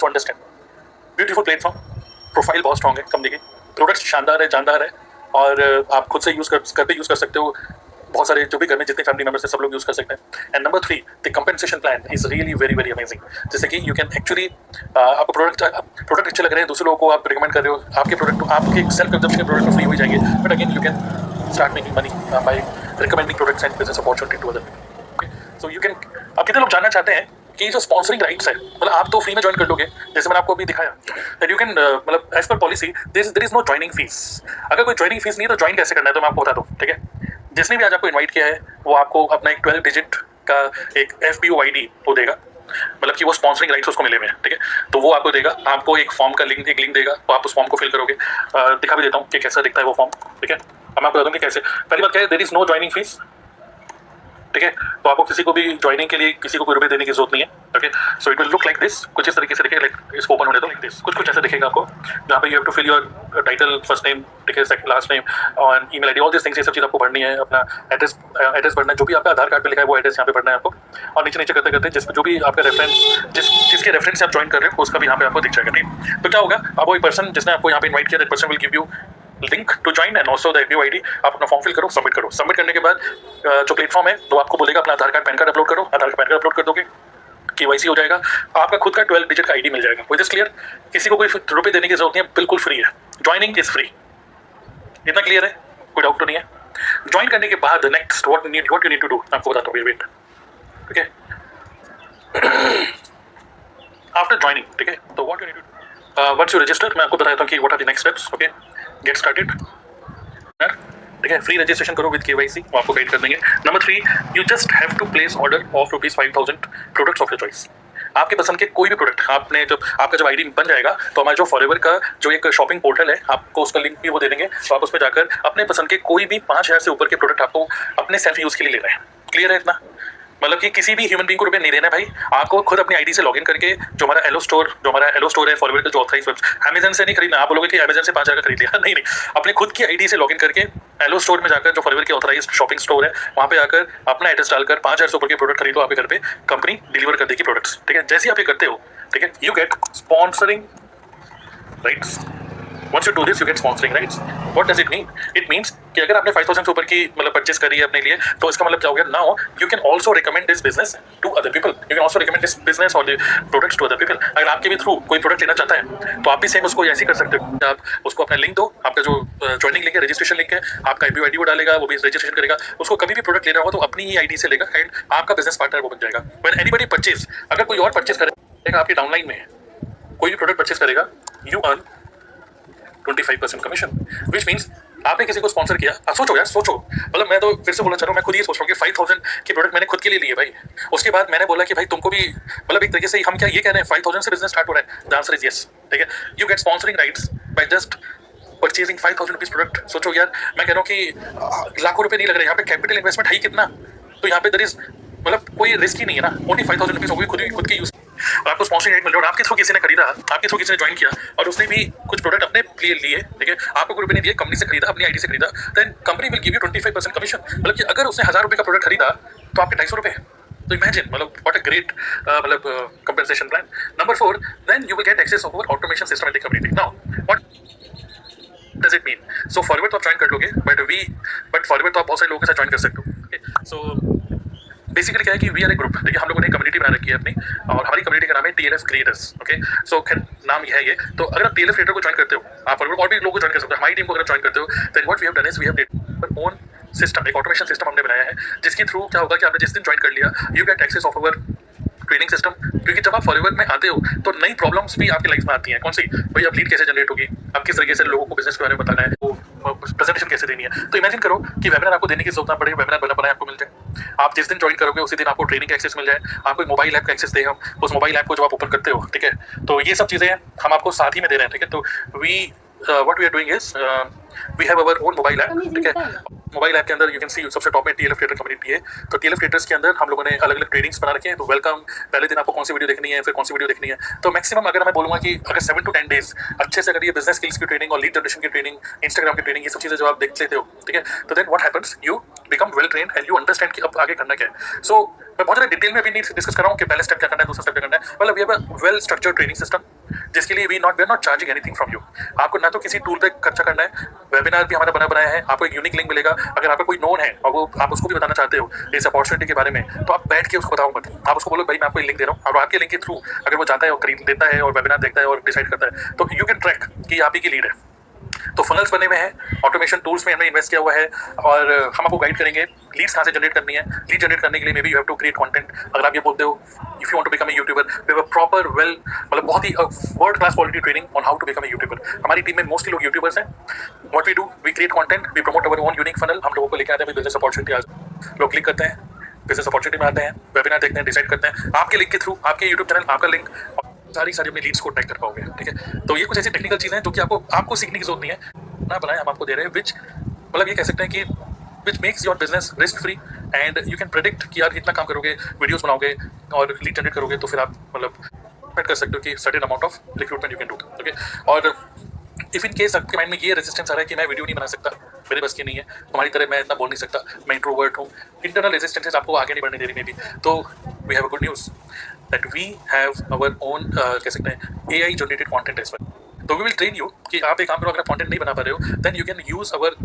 To understand. Beautiful platform, profile बहुत strong है company की, प्रोडक्ट्स शानदार है, जानदार है, और आप खुद से यूज़ कर सकते हो। बहुत सारे जो भी घर में जितने फैमिली मेंबर्स हैं सब लोग यूज़ कर सकते हैं। And number 3, the compensation plan is really very very amazing. जैसे कि यू कैन एक्चुअली आपको प्रोडक्ट अच्छे लग रहे हैं, दूसरे लोगों को आप रिकमेंड कर रहे हो, आपके प्रोडक्ट आपके सेल्फ कंजम्पशन के प्रोडक्ट फ्री हो जाएंगे, but again you can start making money by recommending products and business opportunity to other people. So you can, आप कितने लोग जानना चाहते हैं कि जो स्पॉन्सरिंग राइट्स है, मतलब आप तो फ्री में ज्वाइन कर लोगे, जैसे मैंने आपको अभी दिखाया दैट यू कैन, मतलब as per policy there is no joining fee. अगर कोई ज्वाइनिंग फीस नहीं है तो ज्वाइन कैसे करना है तो मैं आपको बता दूं, ठीक है। जिसने भी आज आपको इनवाइट किया है वो आपको अपना एक 12 डिजिट का एक FPO ID वो देगा, मतलब कि वो स्पॉन्सरिंग राइट्स उसको मिले हुए हैं, ठीक है। तो वो आपको देगा, आपको एक फॉर्म का लिंक देगा, तो आप उस फॉर्म को फिल करोगे। दिखा भी देता हूँ कि कैसा दिखता है वो फॉर्म, ठीक है। अब मैं आपको बता दूँ कि कैसे। पहली बात क्या है, there is no joining fee, ठीक है। तो आपको किसी को भी ज्वाइनिंग के लिए किसी को कोई रुपए देने की जरूरत नहीं है, okay. So it will look like this, कुछ इस तरीके से दिखेगा, लाइक इसको ओपन होने दो, लाइक दिस, कुछ ऐसे दिखेगा आपको, जहाँ पे you have to fill your title, first name, ठीक है, सेकंड लास्ट नेम और email ID, all this things, ये सब चीज़ आपको भरनी है। अपना एड्रेस भरना है, जो भी आपका आधार कार्ड पे लिखा है वो एड्रेस यहाँ पे भरना है आपको, और नीचे करते करते जो भी आपका रेफरेंस, जिसके रेफरेंस से आप ज्वाइन कर रहे हो उसका भी यहाँ पे आपको दिख जाएगा, ठीक। तो क्या होगा, अब वो पर्सन जिसने आपको यहाँ पे इन्वाइट किया, that person will give you link to join and also the FPO ID। आप अपना फॉर्म फिल करो, सबमिट करो। सबमिट करने के बाद जो प्लेटफॉर्म है तो आपको बोलेगा अपना आधार कार्ड पैन कार्ड अपलोड करो, आधार कार्ड पैन कार्ड अपलोड कर दोगे, KYC हो जाएगा, आपका खुद का 12 डिजिट का ID मिल जाएगा। विद दिस क्लियर, किसी को कोई रुपए देने की जरूरत नहीं है, बिल्कुल फ्री है, ज्वाइनिंग इज फ्री। इतना क्लियर है, कोई डाउट तो नहीं है। ज्वाइन करने के बाद next what you need to do, आपको बताता हूँ, वेट, ठीक है। आफ्टर ज्वाइनिंग, ठीक है, तो what you need to do, once you register, मैं आपको बताता हूँ कि what are the next steps, okay. Get started, ठीक है। फ्री रजिस्ट्रेशन करो विद KYC, वो आपको गाइड कर देंगे। Number 3, you just have to place order of ₹5,000 products of your choice. आपके पसंद के कोई भी प्रोडक्ट, आपने जब आपका जब ID बन जाएगा तो हमारा जो फॉरएवर का जो एक शॉपिंग पोर्टल है, आपको उसका लिंक भी वो दे देंगे, तो आप उसमें जाकर अपने पसंद के कोई भी 5,000 से ऊपर के प्रोडक्ट आपको अपने सेल्फ यूज के लिए लेना है। क्लियर है इतना, मतलब कि किसी भी ह्यूमन बीइंग को रुपए नहीं देना भाई, आपको खुद अपनी ID से लॉगिन करके जो हमारा एलो स्टोर है फॉरवर्ड का जो ऑथराइज्ड वेबसाइट, अमेजन से नहीं खरीदना। आप बोलोगे कि अमेजन से 5,000 का खरीद लिया, नहीं, अपने खुद की ID से लॉगिन करके एलो स्टोर में जाकर जो फॉरवर्ड की ऑथराइज्ड शॉपिंग स्टोर है वहाँ पे आकर अपना एड्रेस डालकर 5,000 से ऊपर के प्रोडक्ट खरीदो, आपके घर पे कंपनी डिलीवर कर देगी प्रोडक्ट्स, ठीक है। जैसे आप ये करते हो, ठीक है, you get sponsoring rights. Once you do this, you get sponsoring rights. What does it mean? It means कि अगर आपने 5,000 से ऊपर की मतलब परचेस करी है अपने लिए, तो इसका मतलब क्या हो गया, now you can also recommend this business to other people. You can also recommend this business or the products to other people. अगर आपके भी थ्रू कोई प्रोडक्ट लेना चाहता है तो आप भी सेम उसको ऐसे कर सकते हो, आप उसको अपना लिंक दो, आपका जो ज्वाइनिंग लिंक है, रजिस्ट्रेशन लिंक है, आपका FPO ID वो डालेगा, वो भी रजिस्ट्रेशन करेगा, उसको कभी भी प्रोडक्ट लेना हो तो अपनी ही ID से लेगा एंड आपका बिजनेस पार्टनर वो बन जाएगा। When anybody purchase, अगर कोई और परचेस करेगा आपके डाउनलाइन में कोई भी प्रोडक्ट परचेस करेगा, you earn 25% commission, which means आपने किसी को स्पॉन्सर किया। आप सोचो यार, सोचो, मतलब मैं तो फिर से बोलना चाह रहा हूँ, मैं खुद ये सोच रहा हूँ कि 5,000 की प्रोडक्ट मैंने खुद के लिए लिए भाई, उसके बाद मैंने बोला कि भाई तुमको भी, मतलब एक तरीके से हम क्या ये कह रहे हैं 5,000 से बिजनेस स्टार्ट हो रहा है, द आंसर इज यस, ठीक है। You get sponsoring rights by just purchasing 5,000 rupees product. सोचो यार, मैं कह रहा हूँ कि लाखों रुपए नहीं लग रहे, यहाँ पे कैपिटल इन्वेस्टमेंट है ही कितना, तो यहाँ पे दर इज मतलब कोई रिस्क ही नहीं है ना, ओनली 5,000 रुपीज होगी खुद की यूज, और आपको स्पॉन्सरिंग राइट मिल रहा है, और आपके थ्रू किसी ने खरीदा, आपके थ्रू किसी ने ज्वाइन किया और उसने भी कुछ प्रोडक्ट अपने लिए लिए, ठीक है, आपको कोई रुपए नहीं दिए, कंपनी से खरीदा, अपनी ID से खरीदा, then company will give you 25% commission. मतलब कि अगर उसने 1,000 रुपए का प्रोडक्ट खरीदा तो आपके 250 रुपए, तो इमेजिन, मतलब व्हाट अ ग्रेट मतलब compensation plan. Number 4, then you will get access over automation system in the community. Now what does it mean? So forward तो आप ज्वाइन कर लोगे, बट फॉरवर्ड तो आप बहुत सारे लोगों के साथ ज्वाइन कर सकते हो। सो बेसिकली क्या है कि वी आर ए ग्रुप, ठीक है, हम लोगों ने कम्युनिटी बना रखी है अपनी, और हमारी कम्युनिटी का नाम है TLF क्रिएटर्स, ओके। सो नाम ये है ये, तो अगर आप TLF क्रिएटर को ज्वाइन करते हो, आप और भी लोगों को ज्वाइन कर सकते हो, हमारी टीम को अगर ज्वाइन करते हो, then what we have done is we have created own system, एक ऑटोमेशन सिस्टम हमने बनाया है, जिसके थ्रू क्या होगा कि आपने जिस दिन ज्वाइन कर लिया, you get access of our training system, क्योंकि जब आप फॉरवर्ड में आते हो तो नई प्रॉब्लम्स भी आपकी लाइफ में आती हैं। कौन सी भाई, अब लीड कैसे जनरेट होगी, आप किस तरीके से लोगों को बिजनेस के बारे में बताना है, वो प्रेजेंटेशन कैसे देनी है। तो इमेजिन करो कि वेबिनार आपको देने की जरूरत ना पड़े, वेबिनार बनाए आपको मिल जाए, आप जिस दिन ज्वाइन करोगे उसी दिन आपको ट्रेनिंग का एक्सेस मिल जाए, आपको एक मोबाइल ऐप का एक्सेस दें हम, उस मोबाइल ऐप को जब आप ओपन करते हो, ठीक है, तो ये सब चीज़ें हम आपको साथ ही में दे रहे हैं, ठीक है। तो we what we are doing is we have our own mobile app, ठीक है। मोबाइल ऐप के अंदर यू कैन सी सबसे टॉप में TLF ट्रेडर कम्युनिटी है। तो TLF ट्रेडर्स के अंदर हम लोगों ने अलग अलग ट्रेडिंग्स बना रखे हैं। तो वेलकम, पहले दिन आपको कौन सी वीडियो देखनी है, फिर कौन सी वीडियो देखनी है। तो मैक्सिमम अगर मैं बोलूँगा कि अगर 7 to 10 डेज अच्छे से अगर ये बिजनेस स्किल्स की ट्रेनिंग और लीड जनरेशन की ट्रेनिंग, इंस्टाग्राम की ट्रेनिंग, ये सब चीज़ें जब आप देख लेते हो, ठीक है, तो then what happens, you become well trained and you understand कि अब आगे करना क्या है। सो मैं बहुत ज़्यादा डिटेल में भी नहीं डिस्कस कर रहा हूँ कि पहले स्टेप क्या करना है, दूसरा स्टेप क्या करना है। मतलब we have a well structured training system जिसके लिए we are not charging anything from you. आपको ना तो किसी टूल पे खर्चा करना है, वेबिनार भी हमारा बनाया है, आपको एक यूनिक लिंक मिलेगा। अगर आपका कोई नोन है और वो आप उसको भी बताना चाहते हो इस अपॉर्चुनिटी के बारे में, तो आप बैठ के उसको बताओ मत। आप उसको बोलो भाई मैं आपको लिंक दे रहा हूँ, और आपके लिंक के थ्रू अगर वो जाता है और खरीद लेता है और वेबिनार देखता है और डिसाइड करता है, तो यू कैन ट्रैक कि आप ही की लीड है। तो फनल्स बने हुए हैं, ऑटोमेशन टूल्स में हमने इन्वेस्ट किया हुआ है, और हम आपको गाइड करेंगे लीड्स कहाँ से जनरेट करनी है। लीड जनरेट करने के लिए maybe you have to create content. अगर आप ये बोलते हो if you want to become a YouTuber, we have a proper well मतलब बहुत ही world class quality training on how to become a YouTuber. हमारी टीम में मोस्टली लोग यूट्यूबर्स हैं। What we do, we create content, we promote our own unique funnel. हम लोगों को लेके आते हैं बिजनेस अपॉर्चुनिटी, आज लोग क्लिक करते हैं, बिजनेस अपॉर्चुनिटी में आते हैं, वेबिनार देखते हैं, डिसाइड करते हैं। आपके लिंक के थ्रू, आपके यूट्यूब चैनल, आपका लिंक, सारी अपनी लीड्स को टैग कर पाओगे, ठीक है। तो ये कुछ ऐसी टेक्निकल चीज़ें हैं जो कि आपको सीखने की जरूरत नहीं है ना बनाए, हम आपको दे रहे हैं, विच मतलब ये कह सकते हैं कि which makes your business risk free and you can predict कि यार इतना काम करोगे, वीडियोस बनाओगे और लीड जनरेट करोगे, तो फिर आप मतलब एक्सपेक्ट कर सकते हो कि certain amount of recruitment you can do, okay. और इफ इन केस आपके माइंड में ये रेजिस्टेंस आ रहा है कि मैं वीडियो नहीं बना सकता, मेरे बस की नहीं है, तुम्हारी तरह मैं इतना बोल नहीं सकता, मैं इंट्रोवर्ट हूँ, इंटरनल रेजिस्टेंसेस आपको आगे नहीं बढ़ने दे रही मे बी, तो we have a good news that we have our own कह सकते हैं AI generated content as well. तो वी विल ट्रेन यू कि आप एक काम करो, अगर आप कंटेंट नहीं बना पा रहे हो then you can use our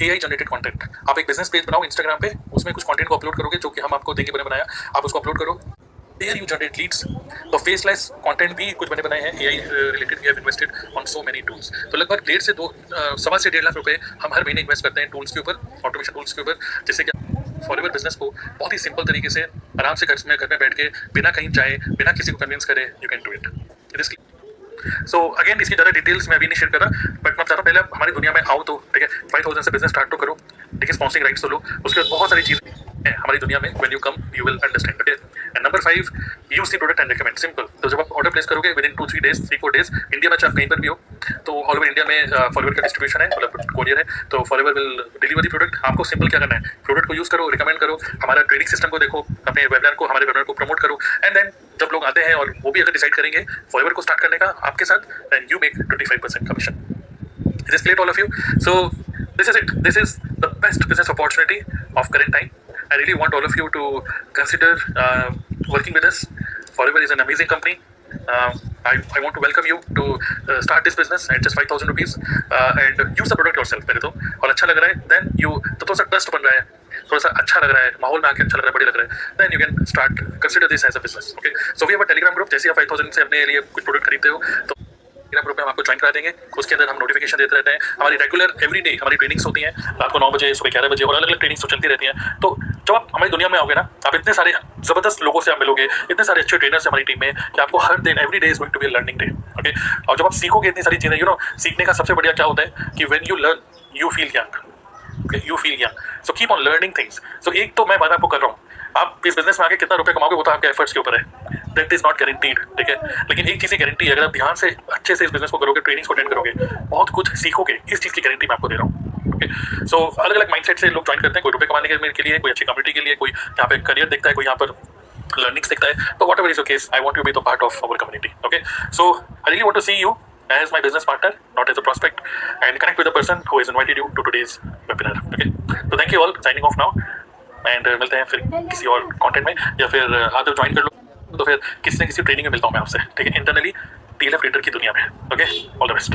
AI generated content. आप एक बिजनेस पेज बनाओ इंस्टाग्राम पे, उसमें कुछ कंटेंट को अपलोड करोगे जो कि हम आपको देंगे बने बनाया, आप उसको अपलोड करो, देयर यू जनरेट लीड्स। तो फेसलेस कंटेंट भी कुछ बने बनाए हैं AI related, we have invested on so many tools. तो लगभग 1.5 से 1.5 लाख रुपए हम हर महीने इन्वेस्ट करते हैं टूल्स के ऊपर, ऑटोमेशन टूल्स के ऊपर, जिससे कि फॉरएवर बिजनेस को बहुत ही सिंपल तरीके से आराम से घर में बैठ के बिना कहीं जाए, बिना किसी को कन्विंस करे, you can do it. So again इसकी ज़्यादा डिटेल्स मैं अभी नहीं शेयर कर रहा, बट मैं चाहता हूँ पहले आप हमारी दुनिया में आओ, तो ठीक है 5,000 से बिजनेस स्टार्ट तो करो, ठीक है, स्पॉन्सरिंग राइट्स तो लो, उसके बाद बहुत सारी चीज़ें हैं हमारी दुनिया में, when you come you will understand, okay. And number 5, use the product and recommend, simple. तो जब आप ऑर्डर प्लेस करोगे with in 2-3 days, 3-4 days, India में चाहे आप कहीं पर भी हो, तो ऑल ओवर इंडिया में फॉरएवर का डिस्ट्रीब्यूशन है, मतलब कोरियर है, तो forever will deliver the product. आपको सिंपल क्या करना है, प्रोडक्ट को यूज़ करो, रिकमेंड करो, हमारा ट्रेडिंग सिस्टम को देखो, अपने वेबिनार को, हमारे वेबिनार को प्रमोट करो, एंड देन जब लोग आते हैं और वो भी अगर डिसाइड करेंगे फॉरएवर को स्टार्ट करने का आपके साथ, then you make 25% commission. Is this clear to all of you? So this is it. This is the best business opportunity of current time. I really want all of you to consider working with us. Forever is an amazing company. I want to welcome you to start this business at just 5,000 rupees and use the product yourself. पहले तो और अच्छा लग रहा है, then you तो थोड़ा सा ट्रस्ट बन रहा है, थोड़ा सा अच्छा लग रहा है, माहौल में आके अच्छा लग रहा है, बढ़िया लग रहा है, then you can start consider this as a business. Okay. So we have a Telegram group. जैसे आप 5,000 से अपने लिए कुछ प्रोडक्ट खरीदते हो तो टेलीग्राम ग्रुप में हम आपको ज्वाइन करा देंगे, उसके अंदर हम नोटिफिकेशन देते रहते हैं। हमारी रेगुलर एवरी डे हमारी ट्रेनिंग्स होती हैं, रात को 9 बजे, सुबह 11 बजे, और अलग अलग ट्रेनिंग्स तो चलती रहती हैं। तो जब आप हमारी दुनिया में आओगे ना, आप इतने सारे ज़बरदस्त लोगों से आप मिलोगे, इतने सारे अच्छे ट्रेनर्स हैं हमारी टीम में कि आपको हर दिन every day is going to be a learning day, okay. और जब आप सीखोगे इतनी सारी चीज़ें, यू नो, सीखने का सबसे बढ़िया क्या होता है कि when you learn you feel young, you feel young, so keep on learning things. So एक तो मैं बात आपको कर रहा हूँ, आप इस बिजनेस में आके कितना रुपए कमाओगे वो तो आपके एफर्ट्स के ऊपर है, दैट इज नॉट गारंटीड, ठीक है। लेकिन एक चीज़ की गारंटी है, अगर आप ध्यान से अच्छे से इस बिजनेस को करोगे, ट्रेनिंग्स को अटेंड करोगे, बहुत कुछ सीखोगे, इस चीज़ की गारंटी मैं आपको दे रहा हूँ, ओके। सो अलग अलग माइंडसेट से लोग ज्वाइन करते हैं, कोई रुपए कमाने के लिए, कोई अच्छी कम्युनिटी के लिए, कोई यहाँ पे करियर देखता है, कोई यहाँ पर लर्निंग्स देखता है। तो whatever is your case, I want you to be the part of our community, okay. So I really want to see you as my business partner, not as a prospect, and connect with the person who has invited you to today's webinar, okay. So thank you all, signing off now, and मिलते हैं फिर किसी और content में, या फिर आप जब ज्वाइन कर लो तो फिर किसी न किसी ट्रेनिंग में मिलता हूँ मैं आपसे, ठीक है, इंटरनली TLF ट्रेडर की दुनिया में, ओके। All the best.